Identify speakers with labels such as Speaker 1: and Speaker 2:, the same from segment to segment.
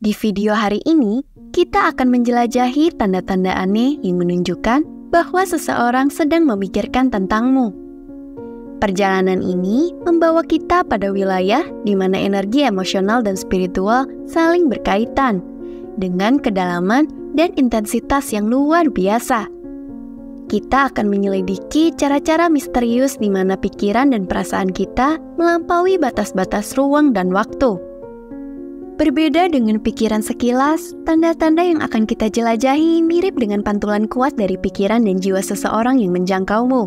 Speaker 1: Di video hari ini, kita akan menjelajahi tanda-tanda aneh yang menunjukkan bahwa seseorang sedang memikirkan tentangmu. Perjalanan ini membawa kita pada wilayah di mana energi emosional dan spiritual saling berkaitan dengan kedalaman dan intensitas yang luar biasa. Kita akan menyelidiki cara-cara misterius di mana pikiran dan perasaan kita melampaui batas-batas ruang dan waktu. Berbeda dengan pikiran sekilas, tanda-tanda yang akan kita jelajahi mirip dengan pantulan kuat dari pikiran dan jiwa seseorang yang menjangkaumu.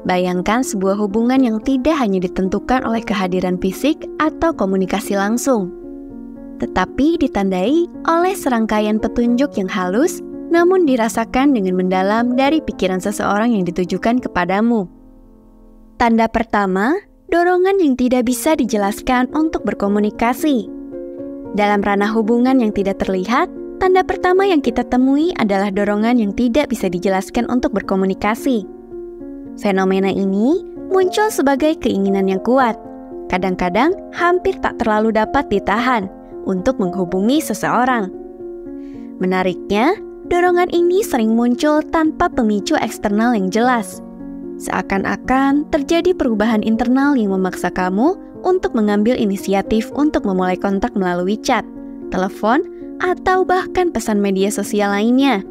Speaker 1: Bayangkan sebuah hubungan yang tidak hanya ditentukan oleh kehadiran fisik atau komunikasi langsung, tetapi ditandai oleh serangkaian petunjuk yang halus, namun dirasakan dengan mendalam dari pikiran seseorang yang ditujukan kepadamu. Tanda pertama, dorongan yang tidak bisa dijelaskan untuk berkomunikasi. Dalam ranah hubungan yang tidak terlihat, tanda pertama yang kita temui adalah dorongan yang tidak bisa dijelaskan untuk berkomunikasi. Fenomena ini muncul sebagai keinginan yang kuat, kadang-kadang hampir tak terlalu dapat ditahan untuk menghubungi seseorang. Menariknya, dorongan ini sering muncul tanpa pemicu eksternal yang jelas. Seakan-akan terjadi perubahan internal yang memaksa kamu untuk mengambil inisiatif untuk memulai kontak melalui chat, telepon, atau bahkan pesan media sosial lainnya.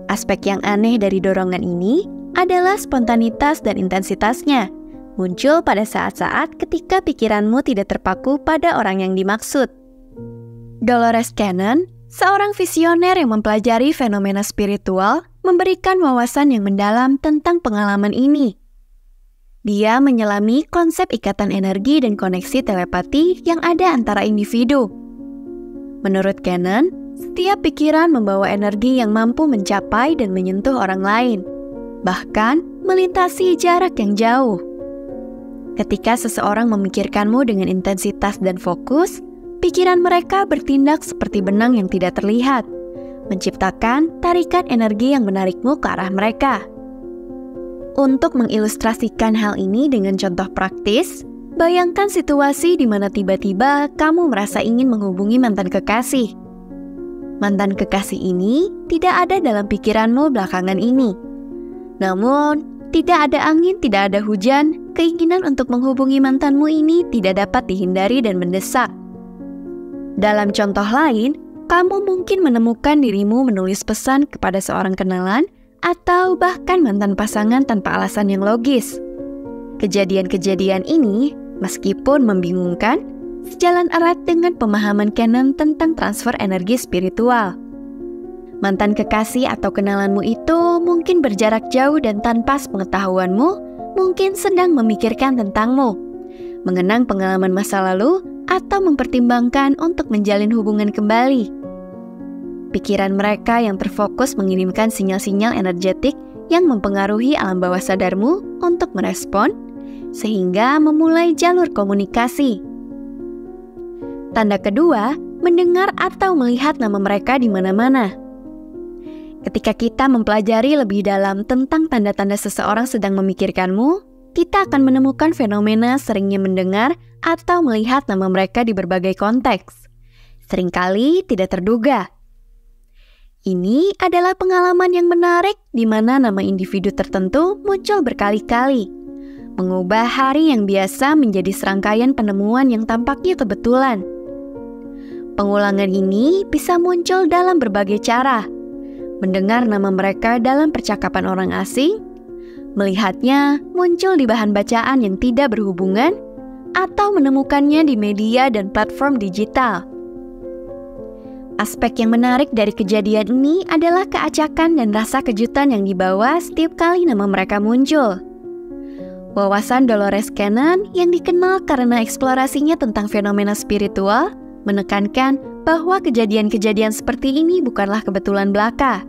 Speaker 1: Aspek yang aneh dari dorongan ini adalah spontanitas dan intensitasnya, muncul pada saat-saat ketika pikiranmu tidak terpaku pada orang yang dimaksud. Dolores Cannon, seorang visioner yang mempelajari fenomena spiritual, memberikan wawasan yang mendalam tentang pengalaman ini. Dia menyelami konsep ikatan energi dan koneksi telepati yang ada antara individu. Menurut Cannon, setiap pikiran membawa energi yang mampu mencapai dan menyentuh orang lain, bahkan melintasi jarak yang jauh. Ketika seseorang memikirkanmu dengan intensitas dan fokus, pikiran mereka bertindak seperti benang yang tidak terlihat, menciptakan tarikan energi yang menarikmu ke arah mereka. Untuk mengilustrasikan hal ini dengan contoh praktis, bayangkan situasi di mana tiba-tiba kamu merasa ingin menghubungi mantan kekasih. Mantan kekasih ini tidak ada dalam pikiranmu belakangan ini. Namun, tidak ada angin, tidak ada hujan, keinginan untuk menghubungi mantanmu ini tidak dapat dihindari dan mendesak. Dalam contoh lain, kamu mungkin menemukan dirimu menulis pesan kepada seorang kenalan atau bahkan mantan pasangan tanpa alasan yang logis. Kejadian-kejadian ini, meskipun membingungkan, sejalan erat dengan pemahaman Cannon tentang transfer energi spiritual. Mantan kekasih atau kenalanmu itu mungkin berjarak jauh dan tanpa sepengetahuanmu, mungkin sedang memikirkan tentangmu, mengenang pengalaman masa lalu, atau mempertimbangkan untuk menjalin hubungan kembali. Pikiran mereka yang terfokus mengirimkan sinyal-sinyal energetik yang mempengaruhi alam bawah sadarmu untuk merespon, sehingga memulai jalur komunikasi. Tanda kedua, mendengar atau melihat nama mereka di mana-mana. Ketika kita mempelajari lebih dalam tentang tanda-tanda seseorang sedang memikirkanmu, kita akan menemukan fenomena seringnya mendengar atau melihat nama mereka di berbagai konteks. Seringkali tidak terduga. Ini adalah pengalaman yang menarik di mana nama individu tertentu muncul berkali-kali, mengubah hari yang biasa menjadi serangkaian penemuan yang tampaknya kebetulan. Pengulangan ini bisa muncul dalam berbagai cara. Mendengar nama mereka dalam percakapan orang asing, melihatnya muncul di bahan bacaan yang tidak berhubungan, atau menemukannya di media dan platform digital. Aspek yang menarik dari kejadian ini adalah keacakan dan rasa kejutan yang dibawa setiap kali nama mereka muncul. Wawasan Dolores Cannon yang dikenal karena eksplorasinya tentang fenomena spiritual menekankan bahwa kejadian-kejadian seperti ini bukanlah kebetulan belaka,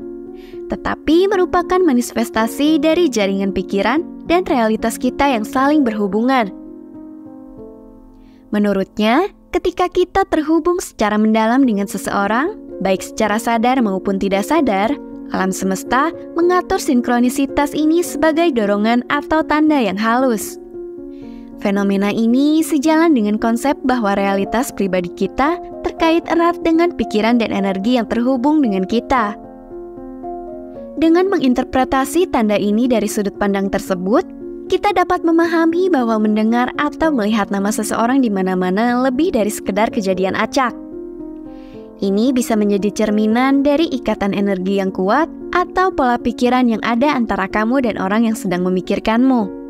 Speaker 1: tetapi merupakan manifestasi dari jaringan pikiran dan realitas kita yang saling berhubungan. Menurutnya, ketika kita terhubung secara mendalam dengan seseorang, baik secara sadar maupun tidak sadar, alam semesta mengatur sinkronisitas ini sebagai dorongan atau tanda yang halus. Fenomena ini sejalan dengan konsep bahwa realitas pribadi kita terkait terkait erat dengan pikiran dan energi yang terhubung dengan kita. Dengan menginterpretasi tanda ini dari sudut pandang tersebut, kita dapat memahami bahwa mendengar atau melihat nama seseorang di mana-mana lebih dari sekedar kejadian acak. Ini bisa menjadi cerminan dari ikatan energi yang kuat atau pola pikiran yang ada antara kamu dan orang yang sedang memikirkanmu.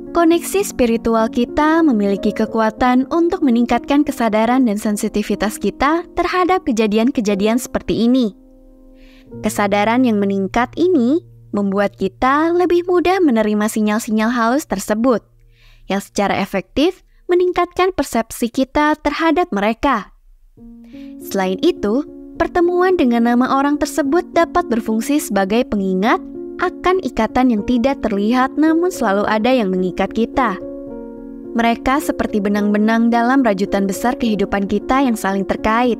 Speaker 1: Koneksi spiritual kita memiliki kekuatan untuk meningkatkan kesadaran dan sensitivitas kita terhadap kejadian-kejadian seperti ini. Kesadaran yang meningkat ini membuat kita lebih mudah menerima sinyal-sinyal halus tersebut, yang secara efektif meningkatkan persepsi kita terhadap mereka. Selain itu, pertemuan dengan nama orang tersebut dapat berfungsi sebagai pengingat akan ikatan yang tidak terlihat namun selalu ada yang mengikat kita. Mereka seperti benang-benang dalam rajutan besar kehidupan kita yang saling terkait,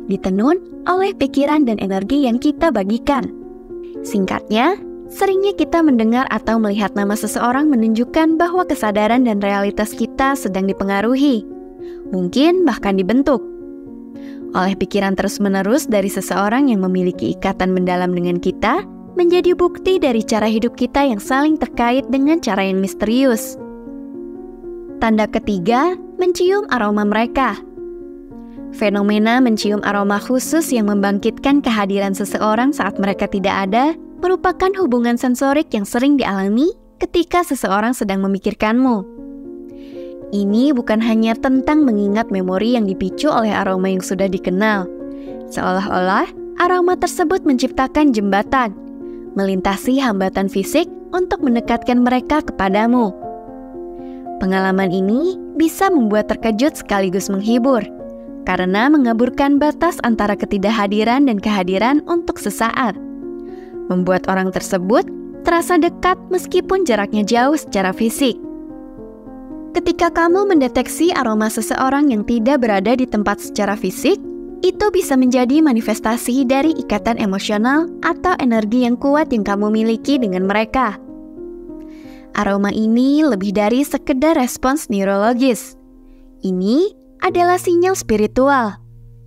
Speaker 1: ditenun oleh pikiran dan energi yang kita bagikan. Singkatnya, seringnya kita mendengar atau melihat nama seseorang menunjukkan bahwa kesadaran dan realitas kita sedang dipengaruhi, mungkin bahkan dibentuk oleh pikiran terus-menerus dari seseorang yang memiliki ikatan mendalam dengan kita, menjadi bukti dari cara hidup kita yang saling terkait dengan cara yang misterius. Tanda ketiga, mencium aroma mereka. Fenomena mencium aroma khusus yang membangkitkan kehadiran seseorang saat mereka tidak ada merupakan hubungan sensorik yang sering dialami ketika seseorang sedang memikirkanmu. Ini bukan hanya tentang mengingat memori yang dipicu oleh aroma yang sudah dikenal. Seolah-olah aroma tersebut menciptakan jembatan, melintasi hambatan fisik untuk mendekatkan mereka kepadamu. Pengalaman ini bisa membuat terkejut sekaligus menghibur, karena mengaburkan batas antara ketidakhadiran dan kehadiran untuk sesaat. Membuat orang tersebut terasa dekat meskipun jaraknya jauh secara fisik. Ketika kamu mendeteksi aroma seseorang yang tidak berada di tempat secara fisik, itu bisa menjadi manifestasi dari ikatan emosional atau energi yang kuat yang kamu miliki dengan mereka. Aroma ini lebih dari sekedar respons neurologis. Ini adalah sinyal spiritual,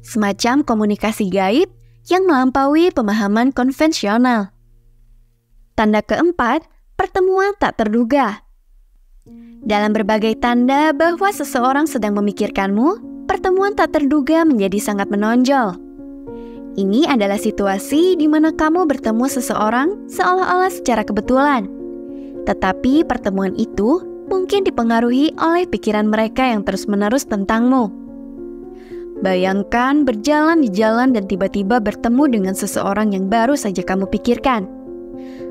Speaker 1: semacam komunikasi gaib yang melampaui pemahaman konvensional. Tanda keempat, pertemuan tak terduga. Dalam berbagai tanda bahwa seseorang sedang memikirkanmu, pertemuan tak terduga menjadi sangat menonjol. Ini adalah situasi di mana kamu bertemu seseorang seolah-olah secara kebetulan. Tetapi pertemuan itu mungkin dipengaruhi oleh pikiran mereka yang terus-menerus tentangmu. Bayangkan berjalan di jalan dan tiba-tiba bertemu dengan seseorang yang baru saja kamu pikirkan.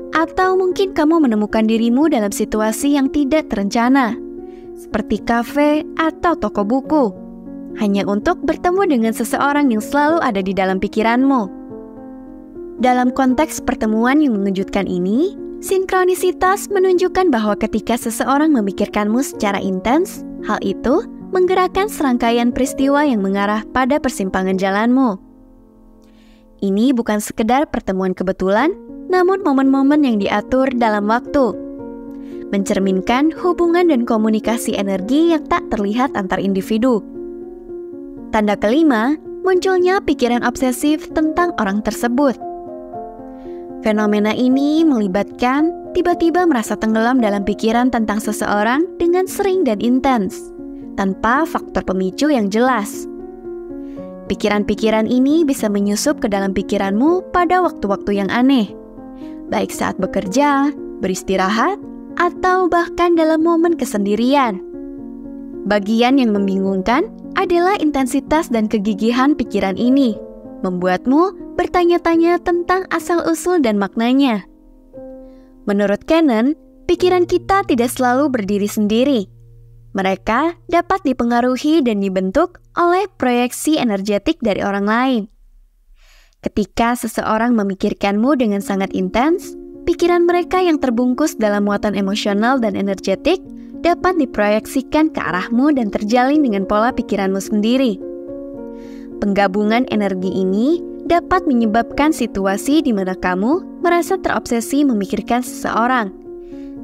Speaker 1: Atau mungkin kamu menemukan dirimu dalam situasi yang tidak terencana, seperti kafe atau toko buku, hanya untuk bertemu dengan seseorang yang selalu ada di dalam pikiranmu. Dalam konteks pertemuan yang mengejutkan ini, sinkronisitas menunjukkan bahwa ketika seseorang memikirkanmu secara intens, hal itu menggerakkan serangkaian peristiwa yang mengarah pada persimpangan jalanmu. Ini bukan sekedar pertemuan kebetulan, namun momen-momen yang diatur dalam waktu, mencerminkan hubungan dan komunikasi energi yang tak terlihat antar individu. Tanda kelima, munculnya pikiran obsesif tentang orang tersebut. Fenomena ini melibatkan tiba-tiba merasa tenggelam dalam pikiran tentang seseorang dengan sering dan intens, tanpa faktor pemicu yang jelas. Pikiran-pikiran ini bisa menyusup ke dalam pikiranmu pada waktu-waktu yang aneh, baik saat bekerja, beristirahat, atau bahkan dalam momen kesendirian. Bagian yang membingungkan adalah intensitas dan kegigihan pikiran ini, membuatmu bertanya-tanya tentang asal-usul dan maknanya. Menurut Cannon, pikiran kita tidak selalu berdiri sendiri. Mereka dapat dipengaruhi dan dibentuk oleh proyeksi energetik dari orang lain. Ketika seseorang memikirkanmu dengan sangat intens, pikiran mereka yang terbungkus dalam muatan emosional dan energetik dapat diproyeksikan ke arahmu dan terjalin dengan pola pikiranmu sendiri. Penggabungan energi ini dapat menyebabkan situasi di mana kamu merasa terobsesi memikirkan seseorang.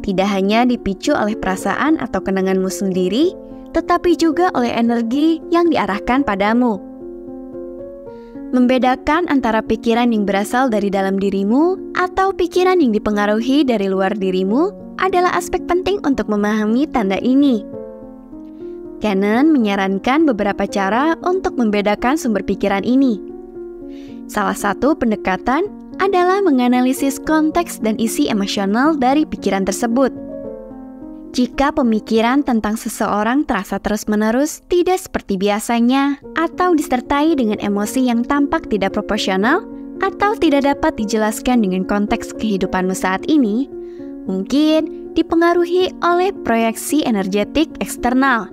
Speaker 1: Tidak hanya dipicu oleh perasaan atau kenanganmu sendiri, tetapi juga oleh energi yang diarahkan padamu. Membedakan antara pikiran yang berasal dari dalam dirimu atau pikiran yang dipengaruhi dari luar dirimu adalah aspek penting untuk memahami tanda ini. Cannon menyarankan beberapa cara untuk membedakan sumber pikiran ini. Salah satu pendekatan adalah menganalisis konteks dan isi emosional dari pikiran tersebut. Jika pemikiran tentang seseorang terasa terus-menerus tidak seperti biasanya atau disertai dengan emosi yang tampak tidak proporsional atau tidak dapat dijelaskan dengan konteks kehidupanmu saat ini, mungkin dipengaruhi oleh proyeksi energetik eksternal.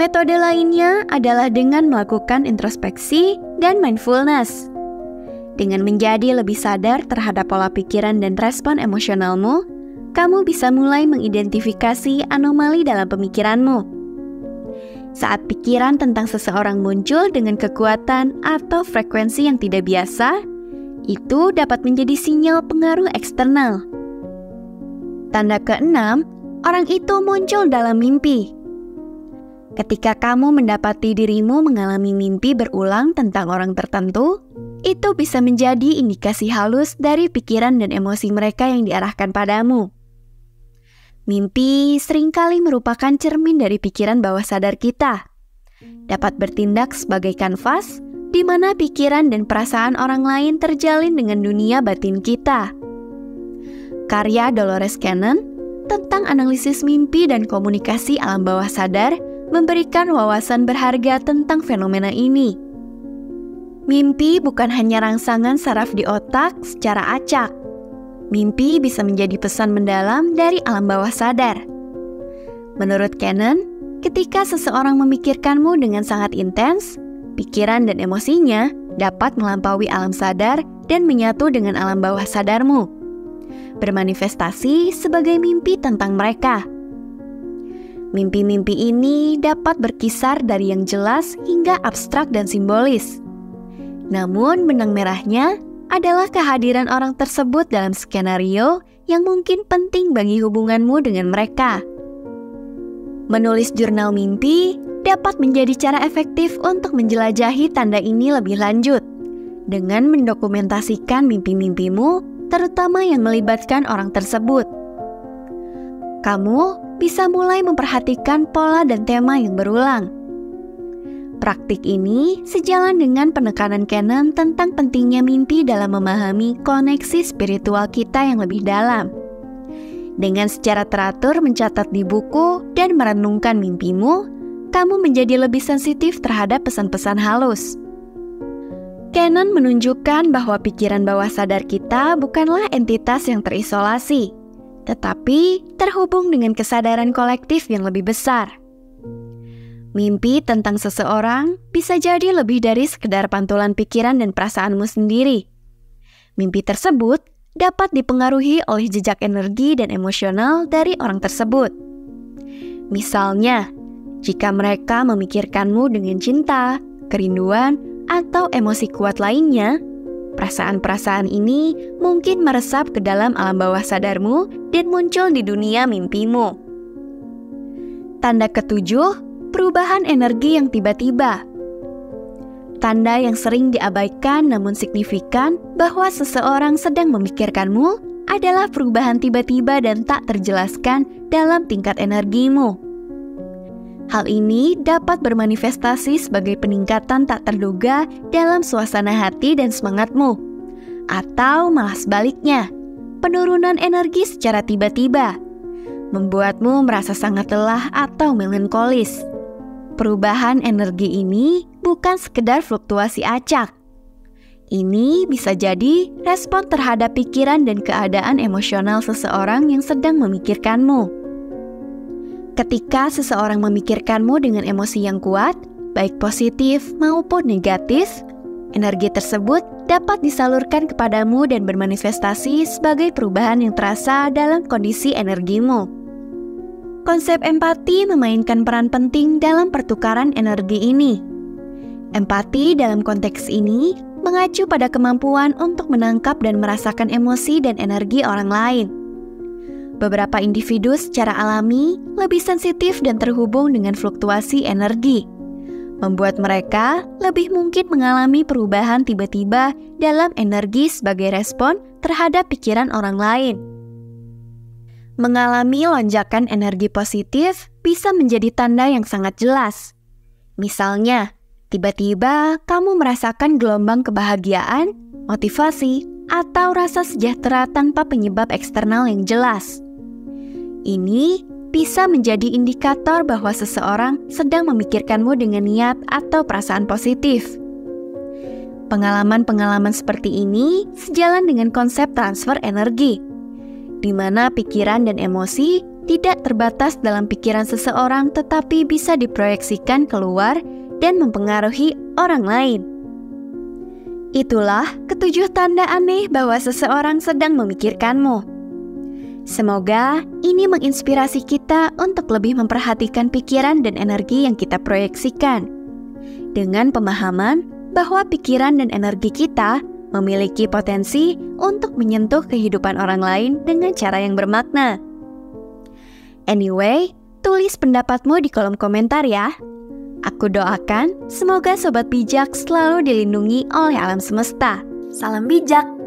Speaker 1: Metode lainnya adalah dengan melakukan introspeksi dan mindfulness. Dengan menjadi lebih sadar terhadap pola pikiran dan respon emosionalmu, kamu bisa mulai mengidentifikasi anomali dalam pemikiranmu. Saat pikiran tentang seseorang muncul dengan kekuatan atau frekuensi yang tidak biasa, itu dapat menjadi sinyal pengaruh eksternal. Tanda keenam, orang itu muncul dalam mimpi. Ketika kamu mendapati dirimu mengalami mimpi berulang tentang orang tertentu, itu bisa menjadi indikasi halus dari pikiran dan emosi mereka yang diarahkan padamu. Mimpi seringkali merupakan cermin dari pikiran bawah sadar kita. Dapat bertindak sebagai kanvas di mana pikiran dan perasaan orang lain terjalin dengan dunia batin kita. Karya Dolores Cannon tentang analisis mimpi dan komunikasi alam bawah sadar memberikan wawasan berharga tentang fenomena ini. Mimpi bukan hanya rangsangan saraf di otak secara acak. Mimpi bisa menjadi pesan mendalam dari alam bawah sadar. Menurut Cannon, ketika seseorang memikirkanmu dengan sangat intens, pikiran dan emosinya dapat melampaui alam sadar dan menyatu dengan alam bawah sadarmu, bermanifestasi sebagai mimpi tentang mereka. Mimpi-mimpi ini dapat berkisar dari yang jelas hingga abstrak dan simbolis. Namun benang merahnya adalah kehadiran orang tersebut dalam skenario yang mungkin penting bagi hubunganmu dengan mereka. Menulis jurnal mimpi dapat menjadi cara efektif untuk menjelajahi tanda ini lebih lanjut, dengan mendokumentasikan mimpi-mimpimu, terutama yang melibatkan orang tersebut. Kamu bisa mulai memperhatikan pola dan tema yang berulang. Praktik ini sejalan dengan penekanan Cannon tentang pentingnya mimpi dalam memahami koneksi spiritual kita yang lebih dalam. Dengan secara teratur mencatat di buku dan merenungkan mimpimu, kamu menjadi lebih sensitif terhadap pesan-pesan halus. Cannon menunjukkan bahwa pikiran bawah sadar kita bukanlah entitas yang terisolasi, tetapi terhubung dengan kesadaran kolektif yang lebih besar. Mimpi tentang seseorang bisa jadi lebih dari sekedar pantulan pikiran dan perasaanmu sendiri. Mimpi tersebut dapat dipengaruhi oleh jejak energi dan emosional dari orang tersebut. Misalnya, jika mereka memikirkanmu dengan cinta, kerinduan, atau emosi kuat lainnya, perasaan-perasaan ini mungkin meresap ke dalam alam bawah sadarmu dan muncul di dunia mimpimu. Tanda ketujuh, perubahan energi yang tiba-tiba. Tanda yang sering diabaikan namun signifikan bahwa seseorang sedang memikirkanmu adalah perubahan tiba-tiba dan tak terjelaskan dalam tingkat energimu. Hal ini dapat bermanifestasi sebagai peningkatan tak terduga dalam suasana hati dan semangatmu, atau malah sebaliknya, penurunan energi secara tiba-tiba, membuatmu merasa sangat lelah atau melankolis. Perubahan energi ini bukan sekedar fluktuasi acak. Ini bisa jadi respon terhadap pikiran dan keadaan emosional seseorang yang sedang memikirkanmu. Ketika seseorang memikirkanmu dengan emosi yang kuat, baik positif maupun negatif, energi tersebut dapat disalurkan kepadamu dan bermanifestasi sebagai perubahan yang terasa dalam kondisi energimu. Konsep empati memainkan peran penting dalam pertukaran energi ini. Empati dalam konteks ini mengacu pada kemampuan untuk menangkap dan merasakan emosi dan energi orang lain. Beberapa individu secara alami lebih sensitif dan terhubung dengan fluktuasi energi, membuat mereka lebih mungkin mengalami perubahan tiba-tiba dalam energi sebagai respon terhadap pikiran orang lain. Mengalami lonjakan energi positif bisa menjadi tanda yang sangat jelas. Misalnya, tiba-tiba kamu merasakan gelombang kebahagiaan, motivasi, atau rasa sejahtera tanpa penyebab eksternal yang jelas. Ini bisa menjadi indikator bahwa seseorang sedang memikirkanmu dengan niat atau perasaan positif. Pengalaman-pengalaman seperti ini sejalan dengan konsep transfer energi, di mana pikiran dan emosi tidak terbatas dalam pikiran seseorang tetapi bisa diproyeksikan keluar dan mempengaruhi orang lain. Itulah ketujuh tanda aneh bahwa seseorang sedang memikirkanmu. Semoga ini menginspirasi kita untuk lebih memperhatikan pikiran dan energi yang kita proyeksikan, dengan pemahaman bahwa pikiran dan energi kita memiliki potensi untuk menyentuh kehidupan orang lain dengan cara yang bermakna. Anyway, tulis pendapatmu di kolom komentar ya. Aku doakan semoga Sobat Bijak selalu dilindungi oleh alam semesta. Salam bijak!